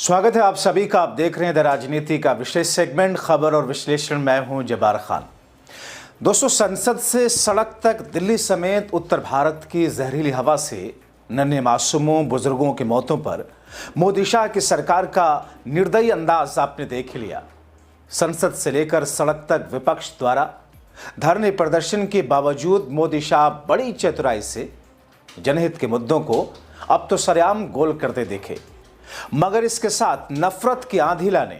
स्वागत है आप सभी का। आप देख रहे हैं द राजनीति का विशेष सेगमेंट खबर और विश्लेषण। मैं हूं जब्बार खान। दोस्तों, संसद से सड़क तक दिल्ली समेत उत्तर भारत की जहरीली हवा से नन्हे मासूमों बुजुर्गों की मौतों पर मोदी शाह की सरकार का निर्दयी अंदाज आपने देख ही लिया। संसद से लेकर सड़क तक विपक्ष द्वारा धरने प्रदर्शन के बावजूद मोदी शाह बड़ी चतुराई से जनहित के मुद्दों को अब तो सरेआम गोल करते दिखे, मगर इसके साथ नफरत की आंधी लाने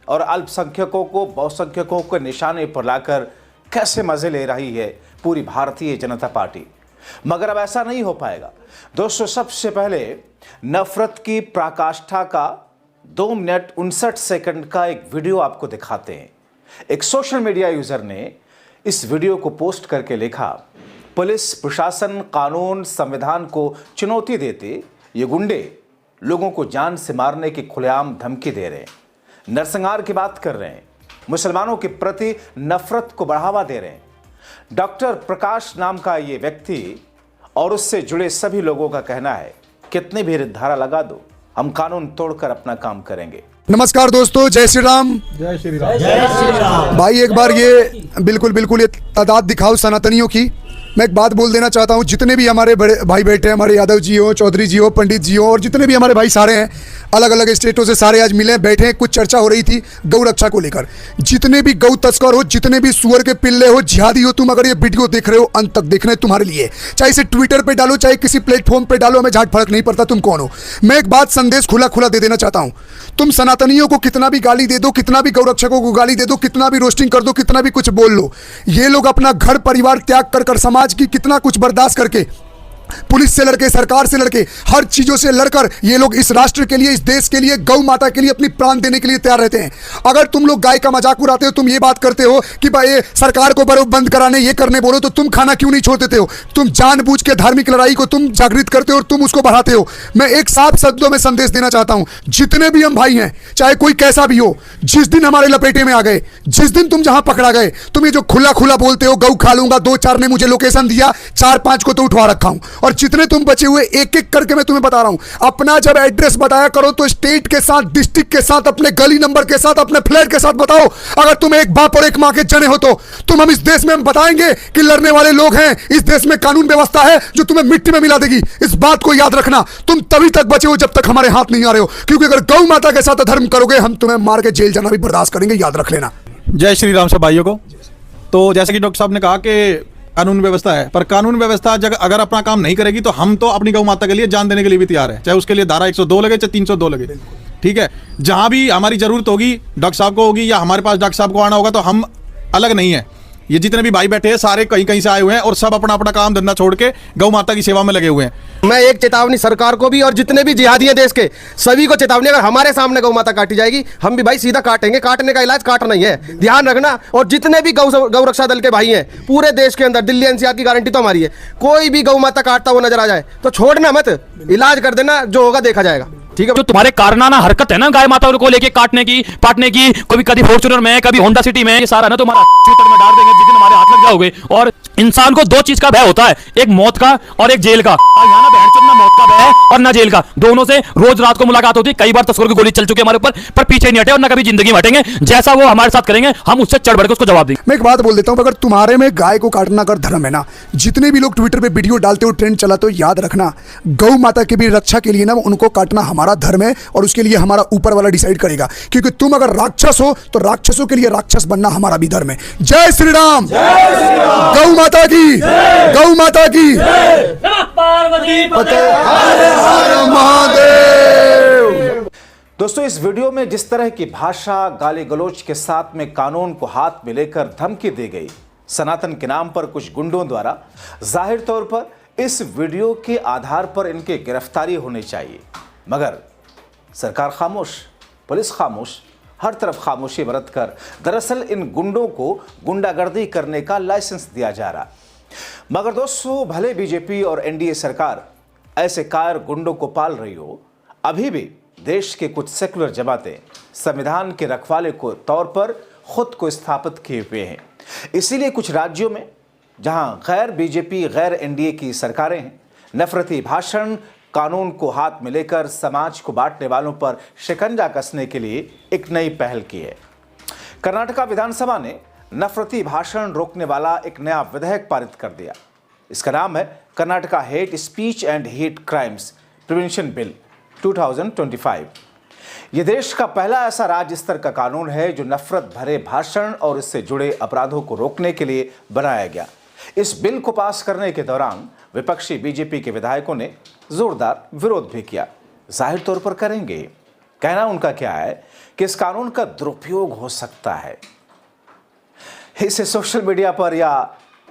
और अल्पसंख्यकों को बहुसंख्यकों के निशाने पर लाकर कैसे मजे ले रही है पूरी भारतीय जनता पार्टी। मगर अब ऐसा नहीं हो पाएगा। दोस्तों, सबसे पहले नफरत की पराकाष्ठा का 2 मिनट 59 सेकंड का एक वीडियो आपको दिखाते हैं। एक सोशल मीडिया यूजर ने इस वीडियो को पोस्ट करके लिखा, पुलिस प्रशासन कानून संविधान को चुनौती देते ये गुंडे लोगों को जान से मारने की खुलेआम धमकी दे रहे हैं, नरसंहार की बात कर रहे हैं, मुसलमानों के प्रति नफरत को बढ़ावा दे रहे हैं। डॉक्टर प्रकाश नाम का ये व्यक्ति और उससे जुड़े सभी लोगों का कहना है, कितनी भी धारा लगा दो, हम कानून तोड़कर अपना काम करेंगे। नमस्कार दोस्तों, जय श्री राम। जय श्री राम। जय श्री राम। भाई एक बार ये बिल्कुल ये तादाद दिखाओ सनातनियों की। मैं एक बात बोल देना चाहता हूँ, जितने भी हमारे बड़े भाई बैठे हैं, हमारे यादव जी हो, चौधरी जी हो, पंडित जी हो, और जितने भी हमारे भाई सारे हैं, अलग अलग स्टेटों से सारे आज मिले बैठे हैं। कुछ चर्चा हो रही थी गौ रक्षा को लेकर। जितने भी गौ तस्कर हो, जितने भी सुअर के पिल्ले हो, जिहादी हो, तुम अगर ये वीडियो देख रहे हो, अंत तक देखना है तुम्हारे लिए। चाहे इसे ट्विटर पे डालो, चाहे किसी प्लेटफॉर्म पे डालो, हमें झाट फर्क नहीं पड़ता तुम कौन हो। मैं एक बात संदेश खुला दे देना चाहता हूँ, तुम सनातनियों को कितना भी गाली दे दो, कितना भी गौ रक्षकों को गाली दे दो, कितना भी रोस्टिंग कर दो, कितना भी कुछ बोल लो, ये लोग अपना घर परिवार त्याग कर समाज की कितना कुछ बर्दाश्त करके, पुलिस से लड़के, सरकार से लड़के, हर चीजों से लड़कर ये लोग इस राष्ट्र के लिए, इस देश के लिए, गौ माता के लिए अपनी प्राण देने के लिए तैयार रहते हैं। अगर तुम लोग गाय का मजाक उड़ाते हो, तुम ये बात करते हो कि भाई ये सरकार को बंद कराने, ये करने बोलो, तो तुम खाना क्यों नहीं छोड़ देते हो? तुम जानबूझ के धार्मिक लड़ाई को तुम जागृत करते हो और तुम उसको बढ़ाते हो। मैं एक साफ शब्दों में संदेश देना चाहता हूं, जितने भी हम भाई हैं, चाहे कोई कैसा भी हो, जिस दिन हमारे लपेटे में आ गए, जिस दिन तुम जहां पकड़ा गए, तुम ये जो खुला बोलते हो गौ खा लूंगा, 2-4 ने मुझे लोकेशन दिया, 4-5 को तो उठवा रखा हूं, और जितने तुम बचे हुए एक एक करके मैं तुम्हें बता रहा हूं। अपना जब एड्रेस बताया करो तो स्टेट के साथ, डिस्ट्रिक्ट के साथ, अपने गली नंबर के साथ, अपने फ्लैट के साथ बताओ। अगर तुम एक बाप और एक मां के जने हो तो तुम हम इस देश में हम बताएंगे कि लड़ने वाले लोग हैं, इस देश में कानून व्यवस्था है जो तुम्हें मिट्टी में मिला देगी। इस बात को याद रखना। तुम तभी तक बचे हो जब तक हमारे हाथ नहीं आ रहे हो, क्योंकि अगर गौ माता के साथ अधर्म करोगे, हम तुम्हें मार के जेल जाना भी बर्दाश्त करेंगे, याद रख लेना। जय श्री राम सब भाइयों को। तो जैसे कि डॉक्टर साहब ने कहा कि कानून व्यवस्था है, पर कानून व्यवस्था अगर अपना काम नहीं करेगी तो हम तो अपनी गौ माता के लिए जान देने के लिए भी तैयार है, चाहे उसके लिए धारा 102 लगे, चाहे 302 लगे। ठीक है, जहां भी हमारी जरूरत होगी डॉक्टर साहब को होगी, या हमारे पास डॉक्टर साहब को आना होगा, तो हम अलग नहीं है। ये जितने भी भाई बैठे हैं सारे कहीं से आए हुए हैं और सब अपना अपना काम धंधा छोड़ के गौ माता की सेवा में लगे हुए हैं। मैं एक चेतावनी सरकार को भी और जितने भी जिहादी हैं देश के सभी को चेतावनी, अगर हमारे सामने गौ माता काटी जाएगी, हम भी भाई सीधा काटेंगे। काटने का इलाज काटना ही है, ध्यान रखना। और जितने भी गौ रक्षा दल के भाई हैं पूरे देश के अंदर, दिल्ली एनसीआर की गारंटी तो हमारी है, कोई भी गौ माता काटता हुआ नजर आ जाए तो छोड़ना मत, इलाज कर देना, जो होगा देखा जाएगा। ठीक है, जो तुम्हारे कारनाना हरकत है ना गाय माता को लेके काटने की, पाटने की, कभी फॉर्च्यूनर में, कभी होंडा सिटी में, ये सारा ना तुम्हारा चूतर में डाल देंगे जिस दिन हमारे हाथ लग जाओगे। और इंसान को 2 चीज का भय होता है, एक मौत का और एक जेल का। यहाँ ना बहन ना मौत का भय और ना जेल का, दोनों से रोज रात को मुलाकात होती है। कई बार तस्करों की गोली चल चुकी है हमारे ऊपर, पर पीछे नहीं हटे और ना कभी जिंदगी में हटेंगे। जैसा वो हमारे साथ करेंगे, हम उससे चढ़ बढ़ के उसको जवाब देंगे। मैं एक बात बोल देता हूं, अगर तुम्हारे में गाय को काटना अगर धर्म है ना, जितने भी लोग ट्विटर पे वीडियो डालते हो, ट्रेंड चला, तो याद रखना गौ माता की भी रक्षा के लिए ना उनको काटना हमारा धर्म है, और उसके लिए हमारा ऊपर वाला डिसाइड करेगा। क्योंकि तुम अगर राक्षस हो तो राक्षसों के लिए राक्षस बनना हमारा भी धर्म है। जय श्री राम। गौ माता की, गौ माता की, महादेव। दोस्तों, इस वीडियो में जिस तरह की भाषा, गाली गलौज के साथ में कानून को हाथ में लेकर धमकी दी गई सनातन के नाम पर कुछ गुंडों द्वारा, जाहिर तौर पर इस वीडियो के आधार पर इनकी गिरफ्तारी होनी चाहिए, मगर सरकार खामोश, पुलिस खामोश, हर तरफ खामोशी बरतकर दरअसल इन गुंडों को गुंडागर्दी करने का लाइसेंस दिया जा रहा। मगर दोस्तों, भले बीजेपी और एनडीए सरकार ऐसे कायर गुंडों को पाल रही हो, अभी भी देश के कुछ सेकुलर जमातें संविधान के रखवाले को तौर पर खुद को स्थापित किए हुए हैं। इसीलिए कुछ राज्यों में जहां गैर बीजेपी, गैर एनडीए की सरकारें हैं, नफरती भाषण, कानून को हाथ में लेकर समाज को बांटने वालों पर शिकंजा कसने के लिए एक नई पहल की है। कर्नाटका विधानसभा ने नफरती भाषण रोकने वाला एक नया विधेयक पारित कर दिया। इसका नाम है Karnataka hate speech and hate crimes prevention bill 2025। यह देश का पहला ऐसा राज्य स्तर का कानून है जो नफरत भरे भाषण और इससे जुड़े अपराधों को रोकने के लिए बनाया गया। इस बिल को पास करने के दौरान विपक्षी बीजेपी के विधायकों ने जोरदार विरोध भी किया। जाहिर तौर पर करेंगे। कहना उनका क्या है कि इस कानून का दुरुपयोग हो सकता है। इसे सोशल मीडिया पर या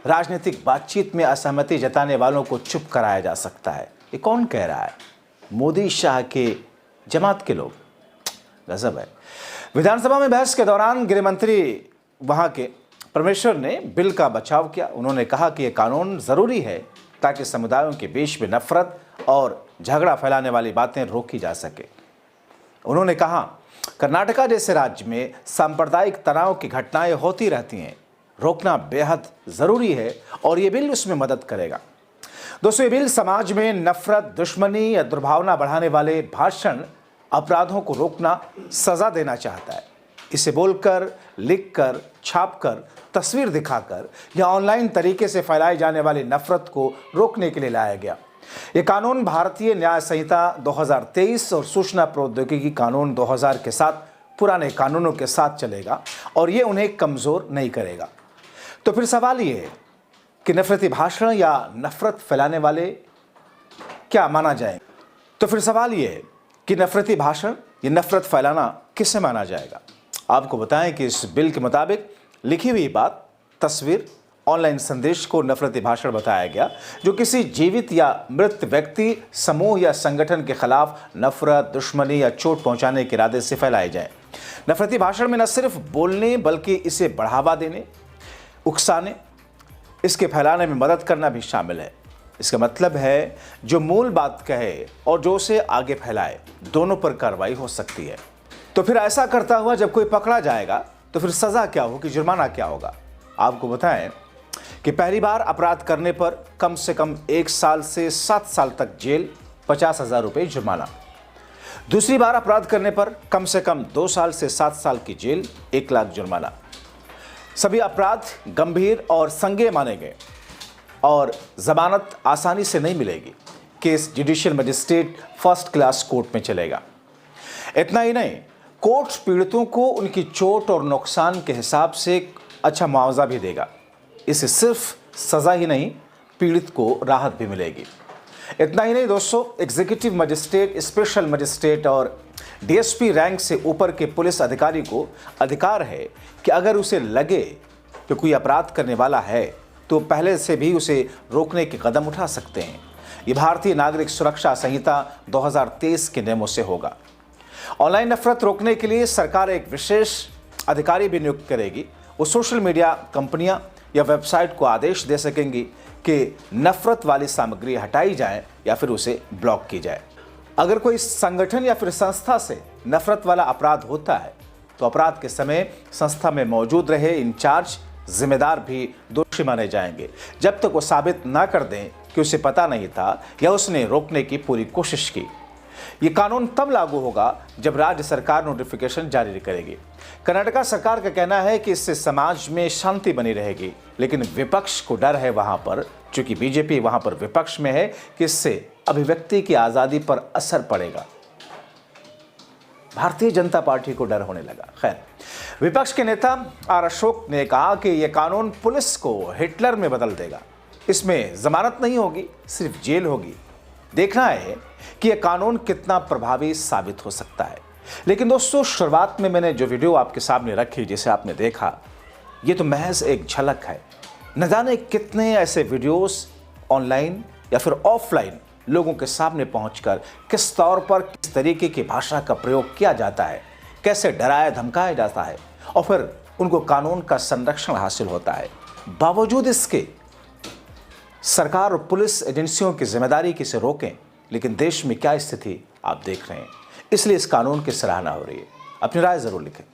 राजनीतिक बातचीत में असहमति जताने वालों को चुप कराया जा सकता है। ये कौन कह रहा है? मोदी शाह के जमात के लोग। गजब है। विधानसभा में बहस के दौरान गृह मंत्री वहां के परमेश्वर ने बिल का बचाव किया। उन्होंने कहा कि यह कानून जरूरी है ताकि समुदायों के बीच में नफरत और झगड़ा फैलाने वाली बातें रोकी जा सके। उन्होंने कहा, कर्नाटका जैसे राज्य में सांप्रदायिक तनाव की घटनाएं होती रहती हैं, रोकना बेहद जरूरी है और ये बिल उसमें मदद करेगा। दोस्तों, ये बिल समाज में नफरत, दुश्मनी या दुर्भावना बढ़ाने वाले भाषण, अपराधों को रोकना, सजा देना चाहता है। इसे बोलकर, लिखकर, छापकर, तस्वीर दिखाकर या ऑनलाइन तरीके से फैलाई जाने वाली नफरत को रोकने के लिए लाया गया। यह कानून भारतीय न्याय संहिता 2023 और सूचना प्रौद्योगिकी कानून 2000 के साथ पुराने कानूनों के साथ चलेगा और ये उन्हें कमजोर नहीं करेगा। तो फिर सवाल ये है कि नफरती भाषण या नफरत फैलाने वाले क्या माना जाए? तो फिर सवाल ये है कि नफरती भाषण या नफरत फैलाना किसे माना जाएगा? आपको बताएं कि इस बिल के मुताबिक लिखी हुई बात, तस्वीर, ऑनलाइन संदेश को नफरती भाषण बताया गया जो किसी जीवित या मृत व्यक्ति, समूह या संगठन के खिलाफ नफरत, दुश्मनी या चोट पहुंचाने के इरादे से फैलाए जाए। नफरती भाषण में न सिर्फ बोलने बल्कि इसे बढ़ावा देने, उकसाने, इसके फैलाने में मदद करना भी शामिल है। इसका मतलब है जो मूल बात कहे और जो उसे आगे फैलाए, दोनों पर कार्रवाई हो सकती है। तो फिर ऐसा करता हुआ जब कोई पकड़ा जाएगा तो फिर सजा क्या होगी, जुर्माना क्या होगा? आपको बताएं कि पहली बार अपराध करने पर कम से कम 1 साल से 7 साल तक जेल, 50,000 रुपये जुर्माना। दूसरी बार अपराध करने पर कम से कम 2 साल से 7 साल की जेल, 1 लाख जुर्माना। सभी अपराध गंभीर और संज्ञेय माने गए और जमानत आसानी से नहीं मिलेगी। Case judicial magistrate first class court में चलेगा। इतना ही नहीं, कोर्ट पीड़ितों को उनकी चोट और नुकसान के हिसाब से अच्छा मुआवजा भी देगा। इससे सिर्फ सजा ही नहीं, पीड़ित को राहत भी मिलेगी। इतना ही नहीं दोस्तों, एग्जीक्यूटिव मजिस्ट्रेट, स्पेशल मजिस्ट्रेट और डीएसपी रैंक से ऊपर के पुलिस अधिकारी को अधिकार है कि अगर उसे लगे कि कोई अपराध करने वाला है तो पहले से भी उसे रोकने के कदम उठा सकते हैं। ये भारतीय नागरिक सुरक्षा संहिता 2023 के नियमों से होगा। ऑनलाइन नफरत रोकने के लिए सरकार एक विशेष अधिकारी भी नियुक्त करेगी। वो सोशल मीडिया कंपनियां या वेबसाइट को आदेश दे सकेंगी कि नफरत वाली सामग्री हटाई जाए या फिर उसे ब्लॉक की जाए। अगर कोई संगठन या फिर संस्था से नफरत वाला अपराध होता है तो अपराध के समय संस्था में मौजूद रहे इंचार्ज, जिम्मेदार भी दोषी माने जाएंगे जब तक वो साबित ना कर दें कि उसे पता नहीं था या उसने रोकने की पूरी कोशिश की। ये कानून तब लागू होगा जब राज्य सरकार नोटिफिकेशन जारी करेगी। कर्नाटका सरकार का कहना है कि इससे समाज में शांति बनी रहेगी, लेकिन विपक्ष को डर है वहां पर, चूंकि बीजेपी वहां पर विपक्ष में है, कि इससे अभिव्यक्ति की आजादी पर असर पड़ेगा। भारतीय जनता पार्टी को डर होने लगा। खैर, विपक्ष के नेता आर अशोक ने कहा कि यह कानून पुलिस को हिटलर में बदल देगा। इसमें जमानत नहीं होगी, सिर्फ जेल होगी। देखना है कि यह कानून कितना प्रभावी साबित हो सकता है। लेकिन दोस्तों, शुरुआत में मैंने जो वीडियो आपके सामने रखी, जिसे आपने देखा, ये तो महज एक झलक है। न जाने कितने ऐसे वीडियोस ऑनलाइन या फिर ऑफलाइन लोगों के सामने पहुंचकर किस तौर पर, किस तरीके की भाषा का प्रयोग किया जाता है, कैसे डराया धमकाया जाता है और फिर उनको कानून का संरक्षण हासिल होता है। बावजूद इसके सरकार और पुलिस एजेंसियों की जिम्मेदारी कि इसे रोकें, लेकिन देश में क्या स्थिति आप देख रहे हैं। इसलिए इस कानून की सराहना हो रही है। अपनी राय जरूर लिखें।